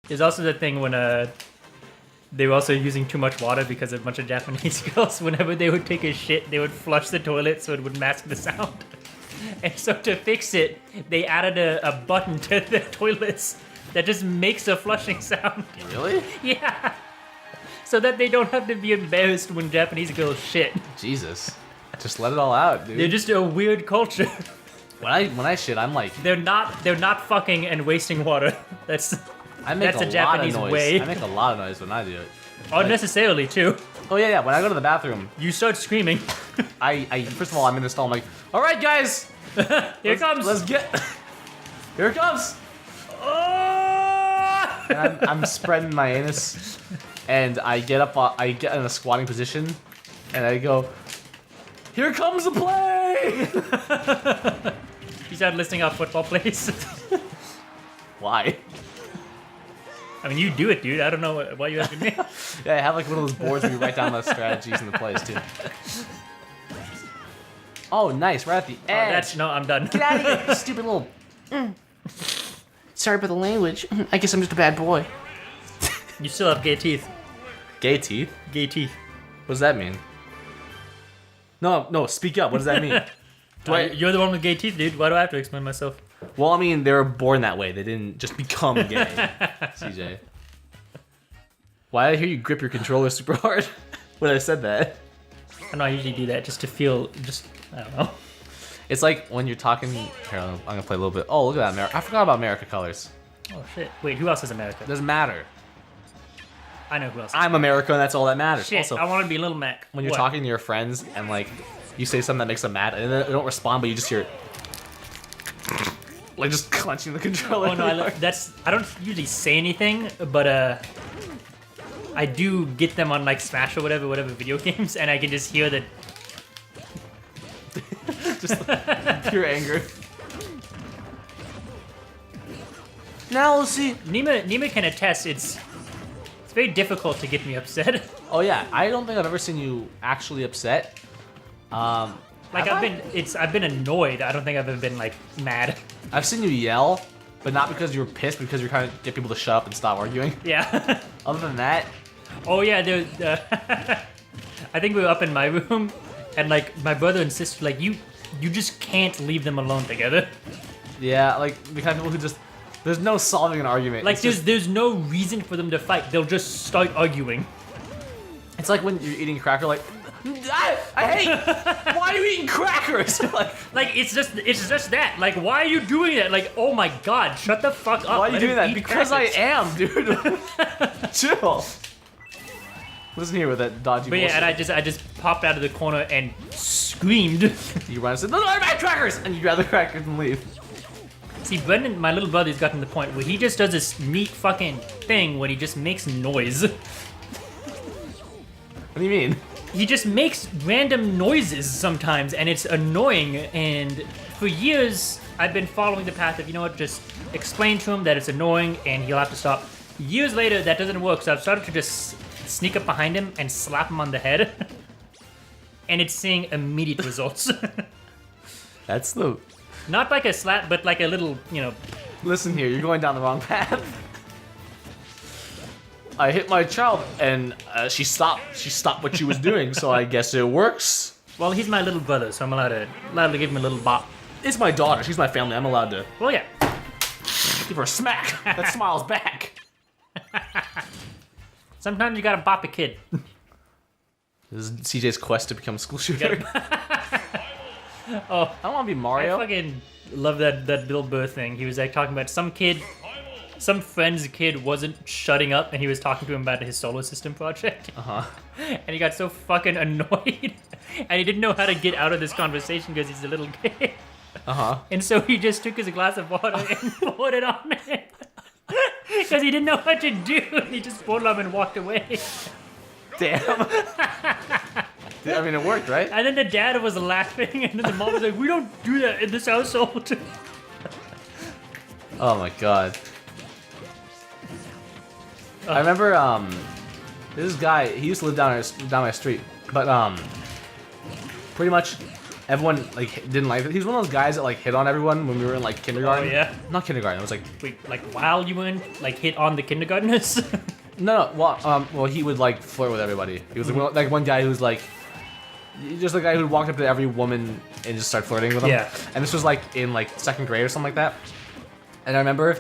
There's also the thing when they were also using too much water because a bunch of Japanese girls, whenever they would take a shit, they would flush the toilet so it would mask the sound. And so to fix it, they added a button to the toilets that just makes a flushing sound. Really? Yeah. So that they don't have to be embarrassed when Japanese girls shit. Jesus. Just let it all out, dude. They're just a weird culture. When I shit, I'm like... They're not fucking and wasting water. That's a Japanese way. I make a lot of noise when I do it. Unnecessarily, too. Oh, yeah, when I go to the bathroom... You start screaming. I first of all, I'm in the stall, I'm like, alright, guys! Here it comes! Let's get... Here it comes! Oh! And I'm spreading my anus, and I get in a squatting position, and I go, here comes the play! You start listing out football plays. Why? I mean, you do it, dude. I don't know why you asking me. Yeah, I have like one of those boards where you write down the strategies and the plays, too. Oh, nice, right at the edge. No, I'm done. Get out of here, you stupid little... Sorry about the language. I guess I'm just a bad boy. You still have gay teeth. Gay teeth? Gay teeth. What does that mean? No, speak up. What does that mean? You're the one with gay teeth, dude. Why do I have to explain myself? Well, I mean, they were born that way. They didn't just become gay, CJ. Why did I hear you grip your controller super hard when I said that? I know I usually do that just to feel, I don't know. It's like when you're talking... Here, I'm going to play a little bit. Oh, look at that. I forgot about America colors. Oh, shit. Wait, who else is America? Doesn't matter. I know who else is I'm America, and that's all that matters. Shit, Also, I want to be Little Mac. when you're talking to your friends and, like, you say something that makes them mad, and they don't respond, but you just hear... like, just clenching the controller. Oh, no, I don't usually say anything, but, I do get them on, like, Smash or whatever video games, and I can just hear the... just pure anger. Now we'll see. Nima can attest, it's very difficult to get me upset. Oh yeah, I don't think I've ever seen you actually upset. Like I've been annoyed. I don't think I've ever been like mad. I've seen you yell, but not because you were pissed, because you're trying to get people to shut up and stop arguing. Yeah. Other than that. Oh yeah, I think we were up in my room, and like my brother and sister, like you just can't leave them alone together. Yeah, like the kind of people who just, there's no solving an argument. Like there's no reason for them to fight. They'll just start arguing. It's like when you're eating a cracker, like, I hate. Why are you eating crackers? like it's just that. Like, why are you doing that? Like, oh my god, shut the fuck up. Why are you doing that? Because crackers. I am, dude. Chill. Listen here with that dodgy bullshit. Yeah, and I just popped out of the corner and screamed. You run and say, "Those are my crackers!" And you grab the crackers and leave. See, Brendan, my little brother's gotten to the point where he just does this neat fucking thing when he just makes noise. What do you mean? He just makes random noises sometimes, and it's annoying. And for years, I've been following the path of, you know what, just explain to him that it's annoying and he'll have to stop. Years later, that doesn't work, so I've started to just sneak up behind him and slap him on the head. And it's seeing immediate results. That's the... Not like a slap, but like a little, you know... Listen here, you're going down the wrong path. I hit my child, and she stopped what she was doing, so I guess it works. Well, he's my little brother, so I'm allowed to give him a little bop. It's my daughter, she's my family, I'm allowed to... Well, yeah. Give her a smack. That smile's back. Sometimes you gotta bop a kid. This is CJ's quest to become a school shooter. Oh, I don't want to be Mario. I fucking love that Bill Burr thing. He was like talking about some friend's kid wasn't shutting up, and he was talking to him about his solar system project. And he got so fucking annoyed, and he didn't know how to get out of this conversation because he's a little kid. And so he just took his glass of water and poured it on him. Because he didn't know what to do. He just poured it on him and walked away. Damn. I mean, it worked, right? And then the dad was laughing, and then the mom was like, "We don't do that in this household." Oh my god. I remember, this guy, he used to live down my street, but, pretty much everyone like didn't like it. He was one of those guys that like hit on everyone when we were in like kindergarten. Oh, yeah? Not kindergarten. It was like Wait, like while you were in, like hit on the kindergartners? no. Well, he would like flirt with everybody. He was like one guy who was like just the guy who walked up to every woman and just started flirting with them. Yeah. And this was like in like 2nd grade or something like that. And I remember,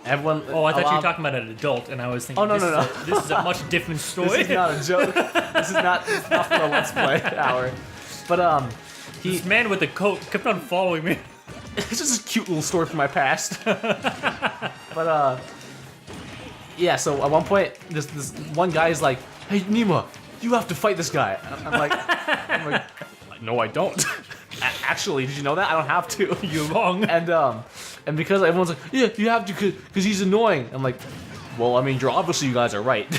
everyone. Oh, I thought you were talking about an adult, and I was thinking, Oh, no, no. This is a much different story. This is not a joke. This is not for the Let's Play hour. But This man with the coat kept on following me. it's just a cute little story from my past. But yeah. So at one point, this one guy is like, "Hey, Nima, you have to fight this guy." I'm like, no, I don't. Actually, did you know that? I don't have to. You're wrong. And because everyone's like, yeah, you have to, because he's annoying. I'm like, well, I mean, obviously you guys are right.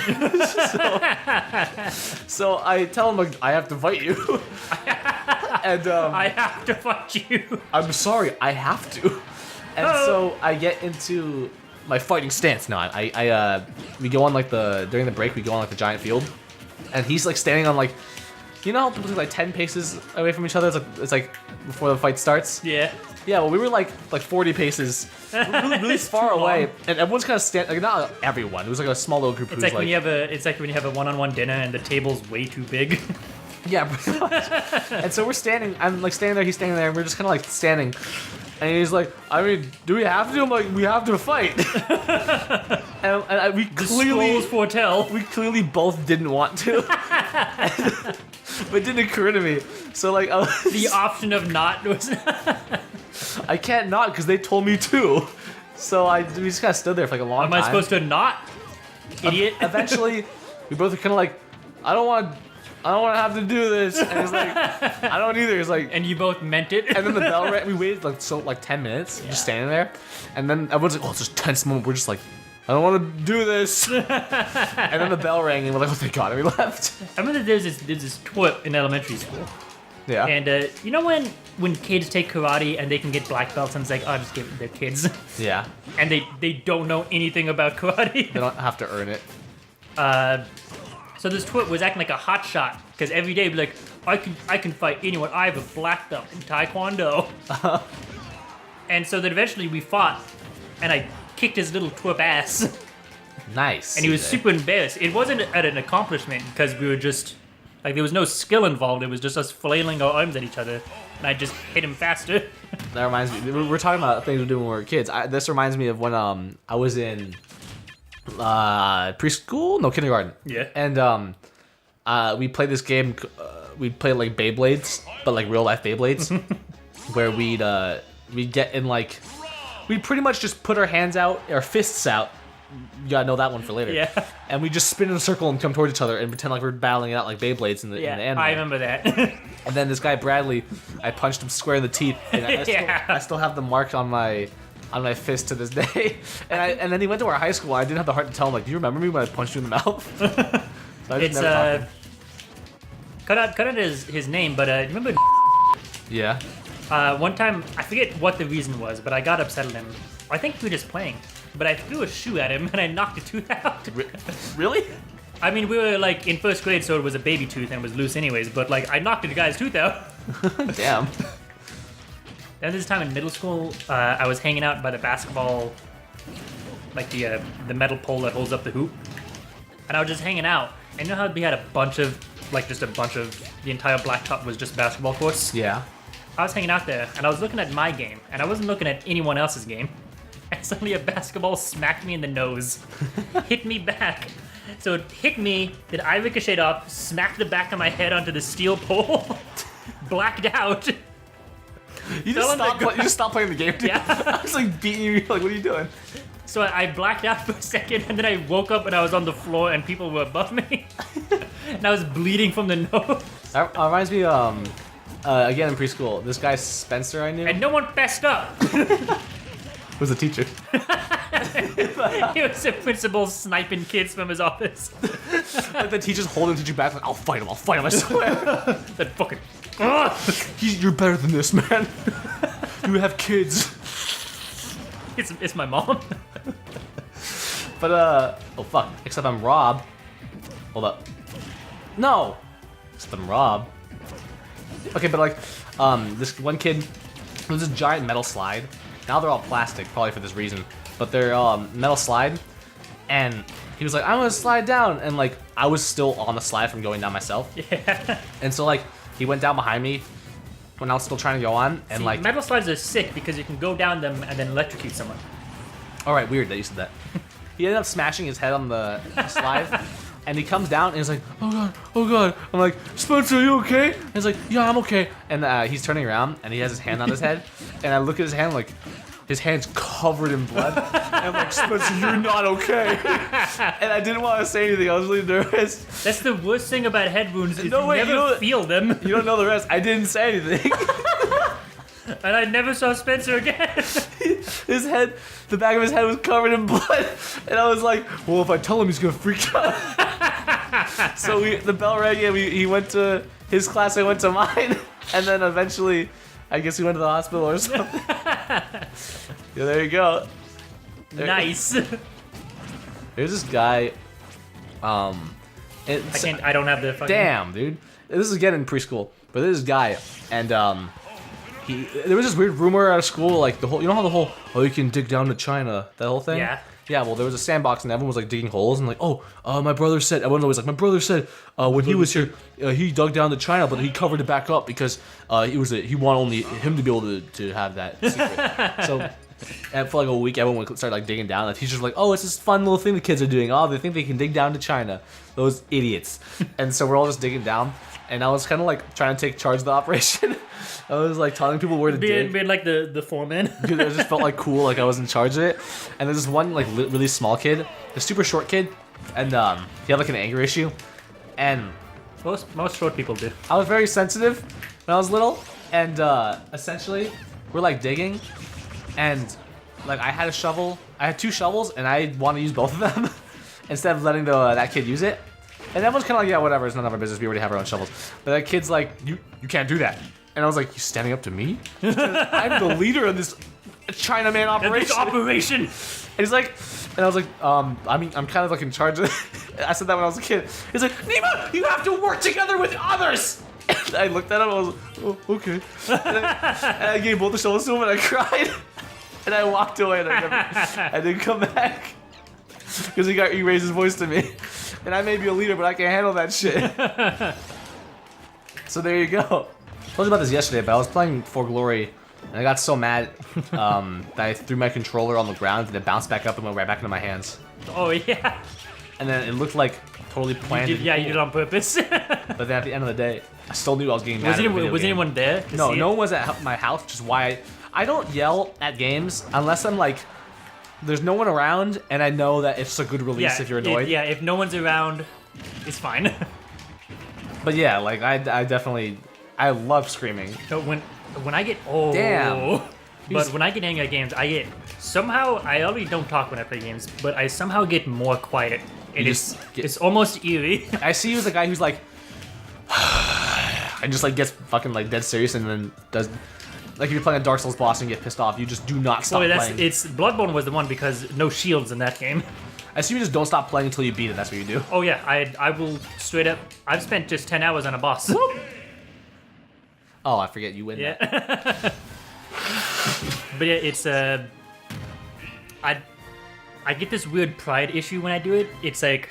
so I tell him like, I have to fight you. And I have to fight you. I'm sorry, I have to. And so I get into my fighting stance now. We go on like during the break, we go on like the giant field, and he's like standing on like, you know, like 10 paces away from each other. It's like before the fight starts. Yeah. Yeah, well, we were like 40 paces, really far away, and everyone's kind of standing. Like not everyone. It was like a small little group. It's like when you have a one-on-one dinner and the table's way too big. Yeah, pretty much. And so we're standing. I'm like standing there. He's standing there, and we're just kind of like standing. And he's like, I mean, do we have to? I'm like, we have to fight. and we clearly foretell. We clearly both didn't want to. But it didn't occur to me. So like, The option of not was. I can't not because they told me to. So we just kind of stood there for like a long Am time. I supposed to not? Idiot. Eventually, we both were kind of like, I don't want to have to do this. And he's like, I don't either. He's like, And you both meant it. and then the bell rang. We waited like 10 minutes, just standing there. And then everyone's like, oh, it's just a tense moment. We're just like, I don't want to do this. And then the bell rang, and we're like, oh, thank God, and we left. I remember there's this twerp in elementary school. Yeah. And you know when kids take karate and they can get black belts and it's like, oh, just give it to their kids. Yeah. And they don't know anything about karate. They don't have to earn it. So this twerp was acting like a hot shot because every day he'd be like, I can fight anyone. I have a black belt in Taekwondo. And so then eventually we fought, and I kicked his little twerp ass. Nice. And he was super embarrassed. It wasn't an accomplishment because we were just like there was no skill involved. It was just us flailing our arms at each other, and I just hit him faster. That reminds me. We're talking about things we do when we were kids. This reminds me of when I was in preschool, no, kindergarten. Yeah. And we played this game. We'd play like Beyblades, but like real life Beyblades, where we'd get in like we'd pretty much just put our hands out, our fists out. You gotta know that one for later. Yeah. And we just spin in a circle and come towards each other and pretend like we're battling it out like Beyblades in the anime. I remember that. And then this guy Bradley, I punched him square in the teeth, and I still have the mark on my fist to this day. And then he went to our high school. I didn't have the heart to tell him like, do you remember me when I punched you in the mouth? So I just never talked to him. cut out his name, but remember? Yeah. One time I forget what the reason was, but I got upset at him. I think we were just playing, but I threw a shoe at him and I knocked a tooth out. Really? I mean, we were like in first grade, so it was a baby tooth and it was loose anyways. But like, I knocked the guy's tooth out. Damn. Then this time in middle school, I was hanging out by the basketball, like the metal pole that holds up the hoop, and I was just hanging out. And you know how we had a bunch of the entire blacktop was just basketball courts? Yeah. I was hanging out there, and I was looking at my game, and I wasn't looking at anyone else's game. And suddenly a basketball smacked me in the nose, hit me back. So it hit me, then I ricocheted off, smacked the back of my head onto the steel pole, blacked out. You just stopped playing the game, dude. Yeah. I was like beating you. Like, what are you doing? So I blacked out for a second, and then I woke up and I was on the floor, and people were above me, and I was bleeding from the nose. That reminds me, again in preschool, this guy Spencer I knew. And no one fessed up. Was a teacher. He was the principal sniping kids from his office. Like the teacher's holding the teacher back, like, I'll fight him, I swear. That fucking. You're better than this, man. You have kids. It's my mom. But, oh fuck, except I'm Rob. Hold up. No! Except I'm Rob. Okay, but like, this one kid, it was this giant metal slide. Now they're all plastic, probably for this reason. But they're metal slide, and he was like, I'm gonna slide down, and like, I was still on the slide from going down myself. Yeah. And so like, he went down behind me when I was still trying to go on, and See, like, metal slides are sick because you can go down them and then electrocute someone. all right, weird that you said that. He ended up smashing his head on the slide, and he comes down and he's like, oh god. I'm like, Spencer, are you okay? And he's like, yeah, I'm okay. And he's turning around and he has his hand on his head, and I look at his hand like, his hand's covered in blood. And I'm like, Spencer, you're not okay. And I didn't want to say anything. I was really nervous. That's the worst thing about head wounds is No, you wait, never you know- feel them. You don't know the rest. I didn't say anything. And I never saw Spencer again. His head, the back of his head was covered in blood. And I was like, well, if I tell him, he's going to freak out. So the bell rang and he went to his class, I went to mine. And then eventually, I guess we went to the hospital or something. Yeah, there you go. Nice. There's this guy. I don't have the fucking. Damn, dude. This is again in preschool, but there's this guy, and there was this weird rumor out of school, like the whole, you know how the whole, oh, you can dig down to China, that whole thing. Yeah. Yeah. Well, there was a sandbox, and everyone was like digging holes, and like, my brother said, everyone's always like, my brother said, when he was here, he dug down to China, but he covered it back up because he wanted only him to be able to have that secret. So. And for like a week, everyone would start like digging down. The teachers were like, "Oh, it's this fun little thing the kids are doing. Oh, they think they can dig down to China. Those idiots." And so we're all just digging down. And I was kind of like trying to take charge of the operation. I was like telling people where to dig. Being like the foreman. Dude, it just felt like cool, like I was in charge of it. And there's this one like really small kid, a super short kid, and he had like an anger issue. And Most short people do. I was very sensitive when I was little, and essentially we're like digging. And like I had a shovel, I had 2 shovels, and I want to use both of them instead of letting that kid use it. And everyone's kind of like, yeah, whatever, it's none of our business. We already have our own shovels. But that kid's like, you can't do that. And I was like, you standing up to me? I'm the leader of this Chinaman operation. And he's like, and I was like, I mean, I'm kind of like in charge of it. I said that when I was a kid. He's like, Nima, you have to work together with others. And I looked at him, I was like, oh, okay. And I gave both the shovels to him, and I cried. And I walked away, and I didn't come back. Because he raised his voice to me. And I may be a leader, but I can't handle that shit. So there you go. I told you about this yesterday, but I was playing For Glory, and I got so mad that I threw my controller on the ground, and it bounced back up and went right back into my hands. Oh yeah. And then it looked like totally planned. You did it on purpose. But then at the end of the day, I still knew I was getting mad. Was anyone there? No one was at my house, which is why I don't yell at games unless I'm like, there's no one around and I know that it's a good release if you're annoyed. If no one's around, it's fine. But yeah, like I love screaming. So when I get Damn. But when I get angry at games, I already don't talk when I play games, but I somehow get more quiet. It's almost eerie. I see you as a guy who's like, and just like gets fucking like dead serious and then does. Like if you're playing a Dark Souls boss and you get pissed off, you just do not stop playing. It's Bloodborne was the one because no shields in that game. I assume you just don't stop playing until you beat it. That's what you do. Oh yeah, I will straight up. I've spent just 10 hours on a boss. Oh, I forget you win. Yeah. That. But yeah, it's I get this weird pride issue when I do it. It's like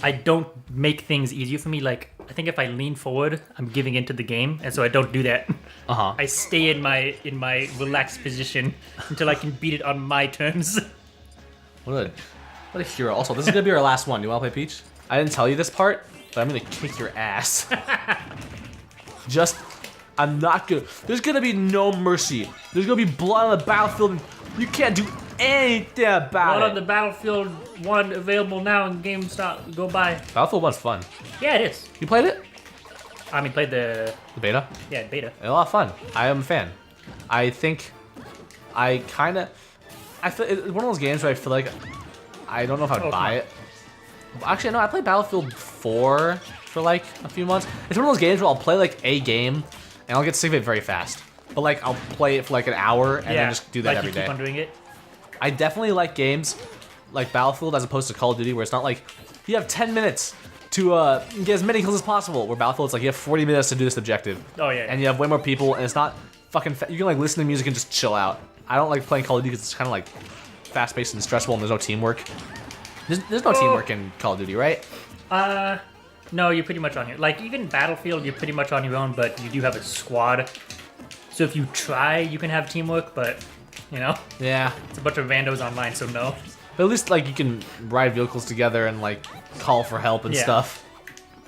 I don't make things easier for me. Like I think if I lean forward, I'm giving into the game, and so I don't do that. I stay in my relaxed position until I can beat it on my terms. What a hero. Also, this is gonna be our last one. You wanna play Peach? I didn't tell you this part, but I'm gonna kick your ass. I'm not gonna. There's gonna be no mercy. There's gonna be blood on the battlefield, and you can't do anything about it. Blood on the Battlefield 1 available now in GameStop. Go buy. Battlefield 1's fun. Yeah, it is. You played it? I mean, played the beta? Yeah, beta. A lot of fun. I am a fan. I think I feel it's one of those games where I feel like I don't know if I'd buy it. Actually, no, I played Battlefield 4 for like a few months. It's one of those games where I'll play like a game and I'll get sick of it very fast. But like I'll play it for like an hour and then just do that every day. Keep on doing it. I definitely like games like Battlefield as opposed to Call of Duty where it's not like you have 10 minutes to get as many kills as possible. Where Battlefield, it's like you have 40 minutes to do this objective. Oh yeah. And you have way more people, and it's not fucking. You can like listen to music and just chill out. I don't like playing Call of Duty because it's kind of like fast-paced and stressful, and there's no teamwork. There's no teamwork in Call of Duty, right? No, you're pretty much on your. Like even Battlefield, you're pretty much on your own, but you do have a squad. So if you try, you can have teamwork, but you know. Yeah. It's a bunch of randos online, so no. But at least like you can ride vehicles together and like call for help and stuff.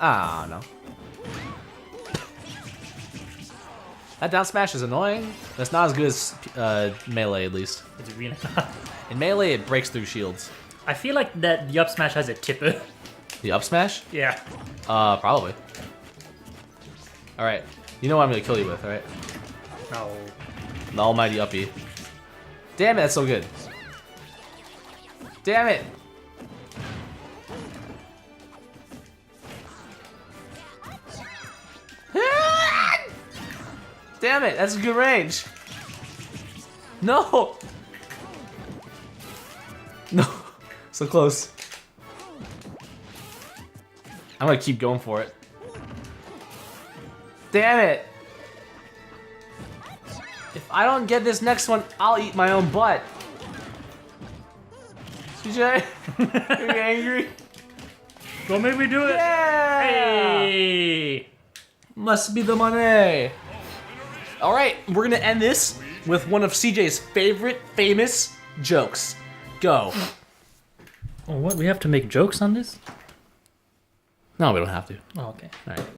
I don't know. That down smash is annoying. That's not as good as Melee, at least. It's really not. In Melee, it breaks through shields. I feel like that the up smash has a tipper. The up smash? Yeah. Probably. All right. You know what I'm gonna kill you with, right? No. The almighty uppy. Damn it, that's so good. Damn it! Damn it, that's a good range. No! No, so close. I'm gonna keep going for it. Damn it! If I don't get this next one, I'll eat my own butt. CJ, are you angry? Don't make me do it. Yeah! Hey! Must be the money. All right, we're gonna end this with one of CJ's favorite famous jokes. Go. Oh, what? We have to make jokes on this? No, we don't have to. Oh, okay. All right.